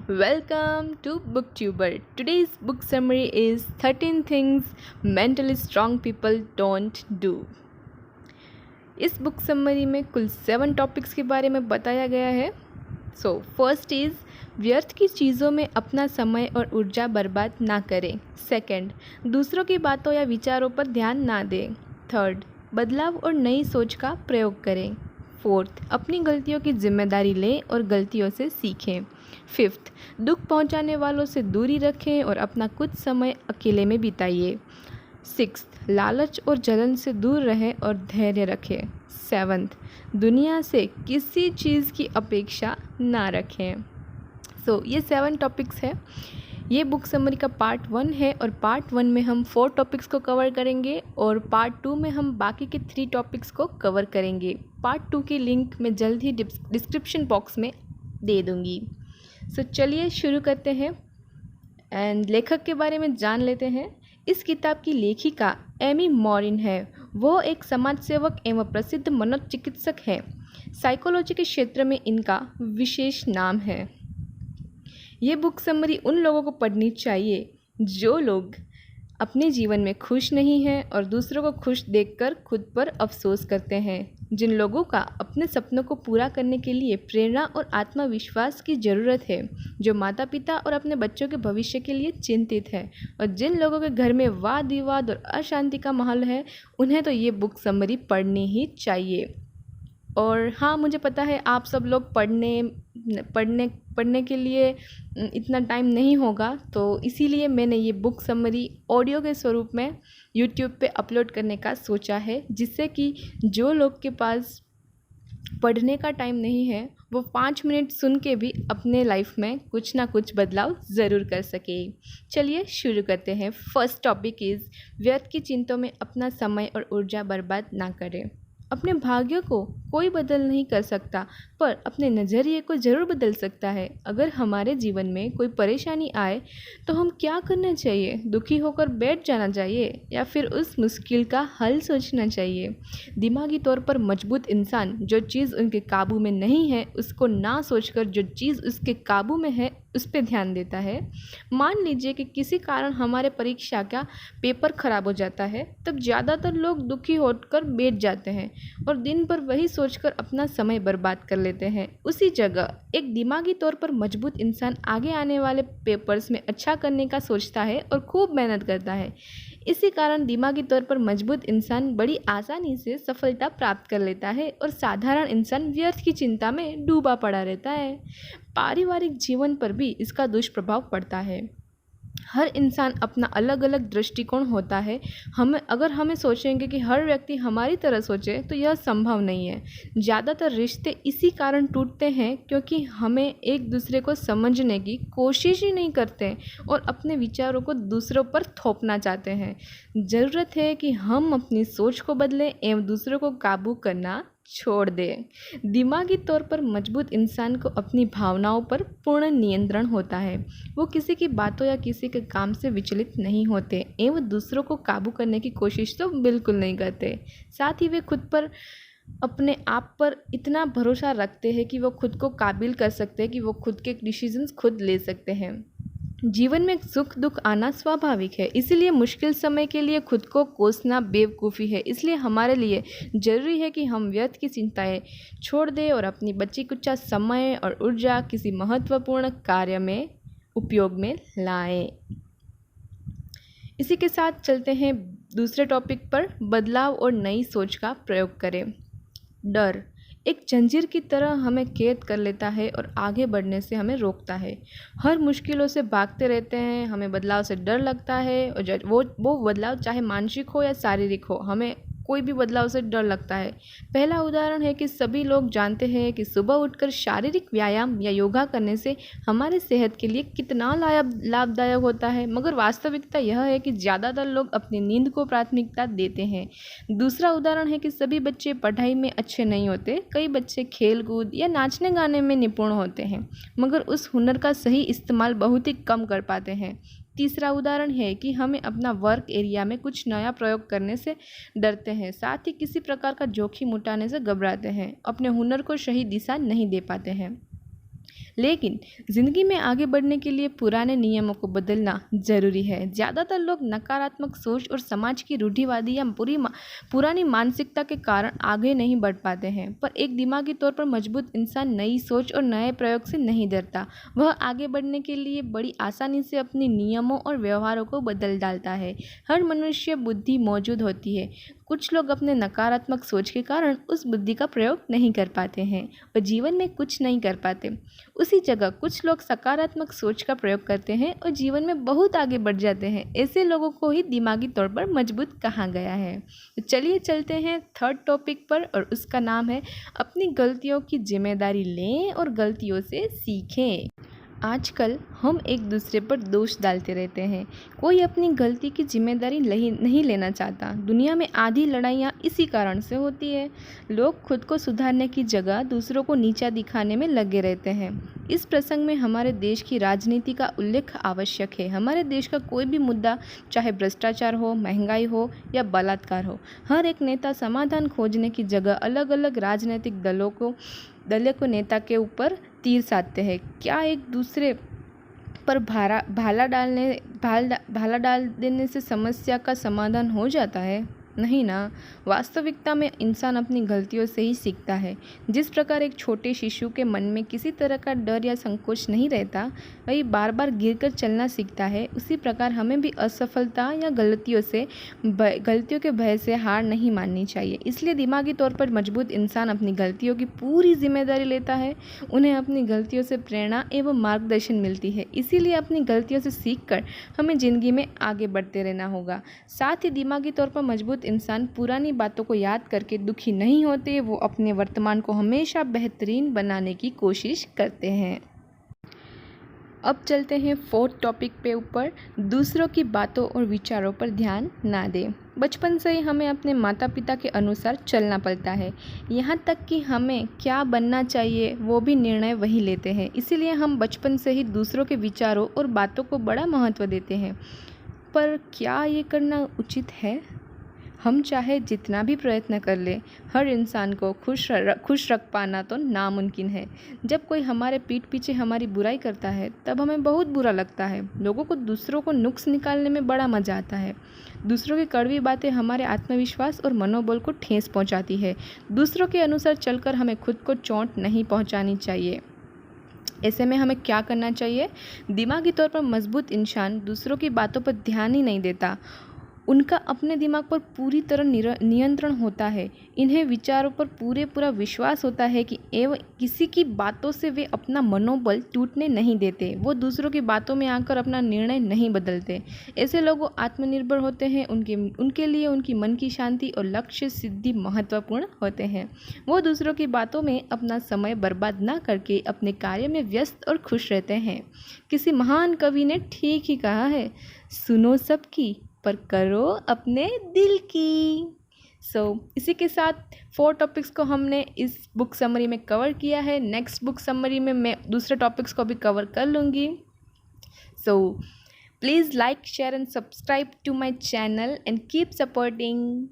Welcome to Booktuber. Today's book summary is 13 things mentally strong people don't do. इस book summary में कुल 7 topics के बारे में बताया गया है. फर्स्ट इज़ व्यर्थ की चीज़ों में अपना समय और ऊर्जा बर्बाद ना करें. सेकंड, दूसरों की बातों या विचारों पर ध्यान ना दें. थर्ड, बदलाव और नई सोच का प्रयोग करें. फोर्थ, अपनी गलतियों की जिम्मेदारी लें और गलतियों से सीखें. फिफ्थ, दुख पहुंचाने वालों से दूरी रखें और अपना कुछ समय अकेले में बिताइए. सिक्स्थ, लालच और जलन से दूर रहें और धैर्य रखें. सेवन्थ, दुनिया से किसी चीज़ की अपेक्षा ना रखें. ये 7 टॉपिक्स है. ये बुक समरी का पार्ट 1 है और पार्ट 1 में हम 4 टॉपिक्स को कवर करेंगे और पार्ट 2 में हम बाकी के 3 टॉपिक्स को कवर करेंगे. पार्ट 2 की लिंक मैं जल्द ही डिस्क्रिप्शन बॉक्स में दे दूँगी. चलिए शुरू करते हैं एंड लेखक के बारे में जान लेते हैं. इस किताब की लेखिका एमी मॉरिन है. वो एक समाज सेवक एवं प्रसिद्ध मनोचिकित्सक है. साइकोलॉजी के क्षेत्र में इनका विशेष नाम है. ये बुक समरी उन लोगों को पढ़नी चाहिए जो लोग अपने जीवन में खुश नहीं हैं और दूसरों को खुश देखकर खुद पर अफसोस करते हैं. जिन लोगों का अपने सपनों को पूरा करने के लिए प्रेरणा और आत्मविश्वास की ज़रूरत है, जो माता पिता और अपने बच्चों के भविष्य के लिए चिंतित है और जिन लोगों के घर में वाद विवाद और अशांति का माहौल है, उन्हें तो ये बुक समरी पढ़नी ही चाहिए. और हाँ, मुझे पता है आप सब लोग पढ़ने के लिए इतना टाइम नहीं होगा, तो इसीलिए मैंने ये बुक समरी ऑडियो के स्वरूप में यूट्यूब पे अपलोड करने का सोचा है, जिससे कि जो लोग के पास पढ़ने का टाइम नहीं है वो 5 मिनट सुन के भी अपने लाइफ में कुछ ना कुछ बदलाव ज़रूर कर सके. चलिए शुरू करते हैं. फर्स्ट टॉपिक इज़ व्यर्थ की चिंताओं में अपना समय और ऊर्जा बर्बाद ना करें. अपने भाग्य को कोई बदल नहीं कर सकता, पर अपने नज़रिए को ज़रूर बदल सकता है. अगर हमारे जीवन में कोई परेशानी आए तो हम क्या करना चाहिए? दुखी होकर बैठ जाना चाहिए या फिर उस मुश्किल का हल सोचना चाहिए? दिमागी तौर पर मजबूत इंसान जो चीज़ उनके काबू में नहीं है उसको ना सोचकर जो चीज़ उसके काबू में है उस पर ध्यान देता है. मान लीजिए कि किसी कारण हमारे परीक्षा का पेपर ख़राब हो जाता है, तब ज़्यादातर लोग दुखी होकर बैठ जाते हैं और दिन भर वही सोचकर अपना समय बर्बाद कर लेते हैं. उसी जगह एक दिमागी तौर पर मजबूत इंसान आगे आने वाले पेपर्स में अच्छा करने का सोचता है और खूब मेहनत करता है. इसी कारण दिमागी तौर पर मजबूत इंसान बड़ी आसानी से सफलता प्राप्त कर लेता है और साधारण इंसान व्यर्थ की चिंता में डूबा पड़ा रहता है. पारिवारिक जीवन पर भी इसका दुष्प्रभाव पड़ता है. हर इंसान अपना अलग अलग दृष्टिकोण होता है. हमें सोचेंगे कि हर व्यक्ति हमारी तरह सोचे तो यह संभव नहीं है. ज़्यादातर रिश्ते इसी कारण टूटते हैं क्योंकि हमें एक दूसरे को समझने की कोशिश ही नहीं करते और अपने विचारों को दूसरों पर थोपना चाहते हैं. ज़रूरत है कि हम अपनी सोच को बदलें एवं दूसरों को काबू करना छोड़ दें. दिमागी तौर पर मजबूत इंसान को अपनी भावनाओं पर पूर्ण नियंत्रण होता है. वो किसी की बातों या किसी के काम से विचलित नहीं होते एवं दूसरों को काबू करने की कोशिश तो बिल्कुल नहीं करते. साथ ही वे खुद पर अपने आप पर इतना भरोसा रखते हैं कि वो खुद को काबिल कर सकते हैं कि वो खुद के डिसीजंस खुद ले सकते हैं. जीवन में सुख दुख आना स्वाभाविक है, इसलिए मुश्किल समय के लिए खुद को कोसना बेवकूफ़ी है. इसलिए हमारे लिए ज़रूरी है कि हम व्यर्थ की चिंताएं छोड़ दें और अपनी बची कुछ समय और ऊर्जा किसी महत्वपूर्ण कार्य में उपयोग में लाएं. इसी के साथ चलते हैं दूसरे टॉपिक पर. बदलाव और नई सोच का प्रयोग करें. डर एक जंजीर की तरह हमें कैद कर लेता है और आगे बढ़ने से हमें रोकता है. हर मुश्किलों से भागते रहते हैं. हमें बदलाव से डर लगता है और वो बदलाव चाहे मानसिक हो या शारीरिक हो, हमें कोई भी बदलाव से डर लगता है. पहला उदाहरण है कि सभी लोग जानते हैं कि सुबह उठकर शारीरिक व्यायाम या योगा करने से हमारे सेहत के लिए कितना लाभदायक होता है, मगर वास्तविकता यह है कि ज़्यादातर लोग अपनी नींद को प्राथमिकता देते हैं. दूसरा उदाहरण है कि सभी बच्चे पढ़ाई में अच्छे नहीं होते. कई बच्चे खेल कूद या नाचने गाने में निपुण होते हैं, मगर उस हुनर का सही इस्तेमाल बहुत ही कम कर पाते हैं. तीसरा उदाहरण है कि हमें अपना वर्क एरिया में कुछ नया प्रयोग करने से डरते हैं. साथ ही किसी प्रकार का जोखिम उठाने से घबराते हैं. अपने हुनर को सही दिशा नहीं दे पाते हैं. लेकिन ज़िंदगी में आगे बढ़ने के लिए पुराने नियमों को बदलना ज़रूरी है। ज़्यादातर लोग नकारात्मक सोच और समाज की रूढ़िवादी या पुरानी मानसिकता के कारण आगे नहीं बढ़ पाते हैं। पर एक दिमागी तौर पर मजबूत इंसान नई सोच और नए प्रयोग से नहीं डरता। वह आगे बढ़ने के लिए बड़ी आसानी से अपने नियमों और व्यवहारों को बदल डालता है। हर मनुष्य बुद्धि मौजूद होती है। कुछ लोग अपने नकारात्मक सोच के कारण उस बुद्धि का प्रयोग नहीं कर पाते हैं और जीवन में कुछ नहीं कर पाते। उसी जगह कुछ लोग सकारात्मक सोच का प्रयोग करते हैं और जीवन में बहुत आगे बढ़ जाते हैं। ऐसे लोगों को ही दिमागी तौर पर मजबूत कहा गया है। तो चलिए चलते हैं थर्ड टॉपिक पर, और उसका नाम है अपनी गलतियों की जिम्मेदारी लें और गलतियों से सीखें। आजकल हम एक दूसरे पर दोष डालते रहते हैं। कोई अपनी गलती की जिम्मेदारी नहीं लेना चाहता। दुनिया में आधी लड़ाइयाँ इसी कारण से होती है। लोग खुद को सुधारने की जगह दूसरों को नीचा दिखाने में लगे रहते हैं। इस प्रसंग में हमारे देश की राजनीति का उल्लेख आवश्यक है। हमारे देश का कोई भी मुद्दा, चाहे भ्रष्टाचार हो, महंगाई हो या बलात्कार हो, हर एक नेता समाधान खोजने की जगह अलग अलग राजनीतिक दलों को नेता के ऊपर तीर साधते हैं। क्या एक दूसरे पर भाला डाल देने से समस्या का समाधान हो जाता है? नहीं ना। वास्तविकता में इंसान अपनी गलतियों से ही सीखता है। जिस प्रकार एक छोटे शिशु के मन में किसी तरह का डर या संकोच नहीं रहता, वही बार बार गिरकर चलना सीखता है, उसी प्रकार हमें भी असफलता या गलतियों के भय से हार नहीं माननी चाहिए। इसलिए दिमागी तौर पर मजबूत इंसान अपनी गलतियों की पूरी जिम्मेदारी लेता है। उन्हें अपनी गलतियों से प्रेरणा एवं मार्गदर्शन मिलती है। इसीलिए अपनी गलतियों से सीखकर हमें ज़िंदगी में आगे बढ़ते रहना होगा। साथ ही दिमागी तौर पर मजबूत इंसान पुरानी बातों को याद करके दुखी नहीं होते। वो अपने वर्तमान को हमेशा बेहतरीन बनाने की कोशिश करते हैं। अब चलते हैं फोर्थ टॉपिक पे ऊपर, दूसरों की बातों और विचारों पर ध्यान ना दें। बचपन से ही हमें अपने माता पिता के अनुसार चलना पड़ता है। यहाँ तक कि हमें क्या बनना चाहिए वो भी निर्णय वही लेते हैं। इसीलिए हम बचपन से ही दूसरों के विचारों और बातों को बड़ा महत्व देते हैं। पर क्या ये करना उचित है? हम चाहे जितना भी प्रयत्न कर ले, हर इंसान को खुश रख पाना तो नामुमकिन है। जब कोई हमारे पीठ पीछे हमारी बुराई करता है तब हमें बहुत बुरा लगता है। लोगों को दूसरों को नुक्स निकालने में बड़ा मज़ा आता है। दूसरों की कड़वी बातें हमारे आत्मविश्वास और मनोबल को ठेस पहुंचाती है। दूसरों के अनुसार चलकर हमें खुद को चोट नहीं पहुंचानी चाहिए। ऐसे में हमें क्या करना चाहिए? दिमागी तौर पर मजबूत इंसान दूसरों की बातों पर ध्यान ही नहीं देता। उनका अपने दिमाग पर पूरी तरह नियंत्रण होता है। इन्हें विचारों पर पूरा विश्वास होता है कि एवं किसी की बातों से वे अपना मनोबल टूटने नहीं देते। वो दूसरों की बातों में आकर अपना निर्णय नहीं बदलते। ऐसे लोग आत्मनिर्भर होते हैं। उनके लिए उनकी मन की शांति और लक्ष्य सिद्धि महत्वपूर्ण होते हैं। वो दूसरों की बातों में अपना समय बर्बाद ना करके अपने कार्य में व्यस्त और खुश रहते हैं। किसी महान कवि ने ठीक ही कहा है, सुनो सबकी पर करो अपने दिल की। इसी के साथ 4 टॉपिक्स को हमने इस बुक समरी में कवर किया है। नेक्स्ट बुक समरी में मैं दूसरे टॉपिक्स को भी कवर कर लूँगी। Please like, share and subscribe to my channel and keep supporting.